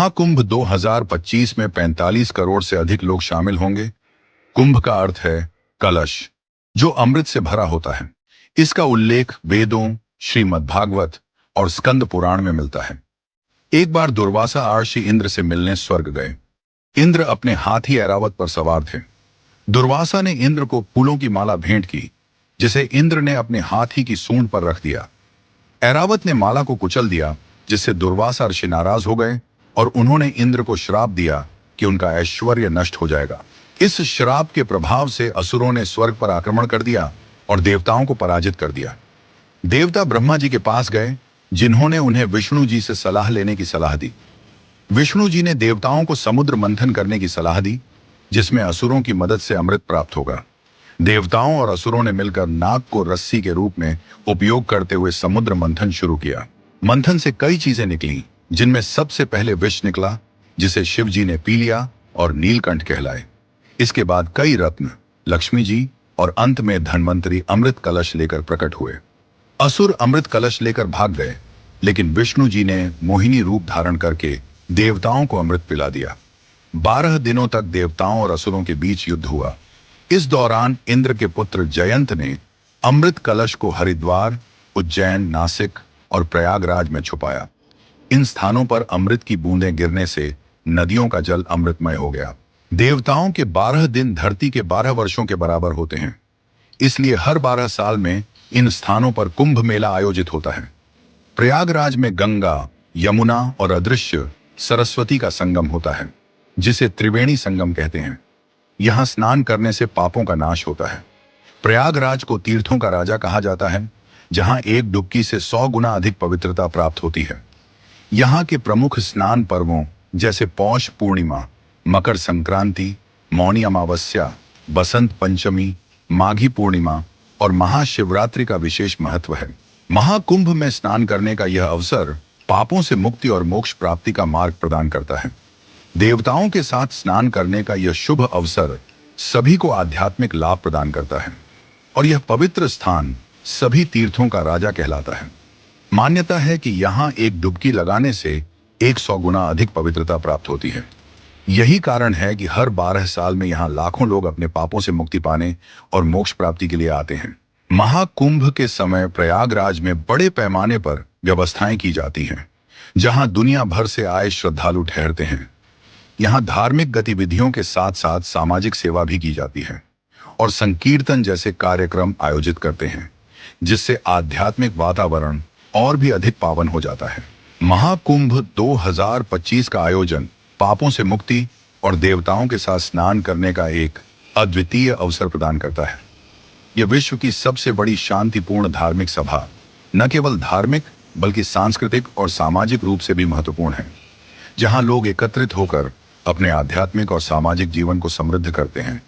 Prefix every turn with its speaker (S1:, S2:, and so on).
S1: महाकुंभ 2025 में 45 करोड़ से अधिक लोग शामिल होंगे। कुंभ का अर्थ है कलश, जो अमृत से भरा होता है। इसका उल्लेख वेदों, श्रीमद् भागवत और स्कंद पुराण में मिलता है। एक बार दुर्वासा ऋषि इंद्र से मिलने स्वर्ग गए। इंद्र अपने हाथी ऐरावत पर सवार थे। दुर्वासा ने इंद्र को फूलों की माला भेंट की, जिसे इंद्र ने अपने हाथी की सूंड पर रख दिया। ऐरावत ने माला को कुचल दिया, जिससे दुर्वासा ऋषि नाराज हो गए और उन्होंने इंद्र को श्राप दिया कि उनका ऐश्वर्य नष्ट हो जाएगा। इस श्राप के प्रभाव से असुरों ने स्वर्ग पर आक्रमण कर दिया और देवताओं को पराजित कर दिया। देवता ब्रह्मा जी के पास गए, जिन्होंने उन्हें विष्णु जी से सलाह लेने की सलाह दी। विष्णु जी ने देवताओं को समुद्र मंथन करने की सलाह दी, जिसमें असुरों की मदद से अमृत प्राप्त होगा। देवताओं और असुरों ने मिलकर नाग को रस्सी के रूप में उपयोग करते हुए समुद्र मंथन शुरू किया। मंथन से कई चीजें निकली, जिनमें सबसे पहले विष निकला, जिसे शिव जी ने पी लिया और नीलकंठ कहलाए। इसके बाद कई रत्न, लक्ष्मी जी और अंत में धन्वंतरी अमृत कलश लेकर प्रकट हुए। असुर अमृत कलश लेकर भाग गए, लेकिन विष्णु जी ने मोहिनी रूप धारण करके देवताओं को अमृत पिला दिया। 12 दिनों तक देवताओं और असुरों के बीच युद्ध हुआ। इस दौरान इंद्र के पुत्र जयंत ने अमृत कलश को हरिद्वार, उज्जैन, नासिक और प्रयागराज में छुपाया। इन स्थानों पर अमृत की बूंदें गिरने से नदियों का जल अमृतमय हो गया। देवताओं के 12 दिन धरती के 12 वर्षों के बराबर होते हैं, इसलिए हर 12 साल में इन स्थानों पर कुंभ मेला आयोजित होता है। प्रयागराज में गंगा, यमुना और अदृश्य सरस्वती का संगम होता है, जिसे त्रिवेणी संगम कहते हैं। यहाँ स्नान करने से पापों का नाश होता है। प्रयागराज को तीर्थों का राजा कहा जाता है, जहाँ एक डुबकी से 100 गुना अधिक पवित्रता प्राप्त होती है। यहाँ के प्रमुख स्नान पर्वों जैसे पौष पूर्णिमा, मकर संक्रांति, मौनी अमावस्या, बसंत पंचमी, माघी पूर्णिमा और महाशिवरात्रि का विशेष महत्व है। महाकुंभ में स्नान करने का यह अवसर पापों से मुक्ति और मोक्ष प्राप्ति का मार्ग प्रदान करता है। देवताओं के साथ स्नान करने का यह शुभ अवसर सभी को आध्यात्मिक लाभ प्रदान करता है और यह पवित्र स्थान सभी तीर्थों का राजा कहलाता है। मान्यता है कि यहाँ एक डुबकी लगाने से 100 गुना अधिक पवित्रता प्राप्त होती है। यही कारण है कि हर 12 साल में यहाँ लाखों लोग अपने पापों से मुक्ति पाने और मोक्ष प्राप्ति के लिए आते हैं। महाकुंभ के समय प्रयागराज में बड़े पैमाने पर व्यवस्थाएं की जाती हैं, जहां दुनिया भर से आए श्रद्धालु ठहरते हैं। यहाँ धार्मिक गतिविधियों के साथ साथ सामाजिक सेवा भी की जाती है और संकीर्तन जैसे कार्यक्रम आयोजित करते हैं, जिससे आध्यात्मिक वातावरण और भी अधिक पावन हो जाता है। महाकुंभ 2025 का आयोजन पापों से मुक्ति और देवताओं के साथ स्नान करने का एक अद्वितीय अवसर प्रदान करता है। यह विश्व की सबसे बड़ी शांतिपूर्ण धार्मिक सभा न केवल धार्मिक बल्कि सांस्कृतिक और सामाजिक रूप से भी महत्वपूर्ण है, जहां लोग एकत्रित होकर अपने आध्यात्मिक और सामाजिक जीवन को समृद्ध करते हैं।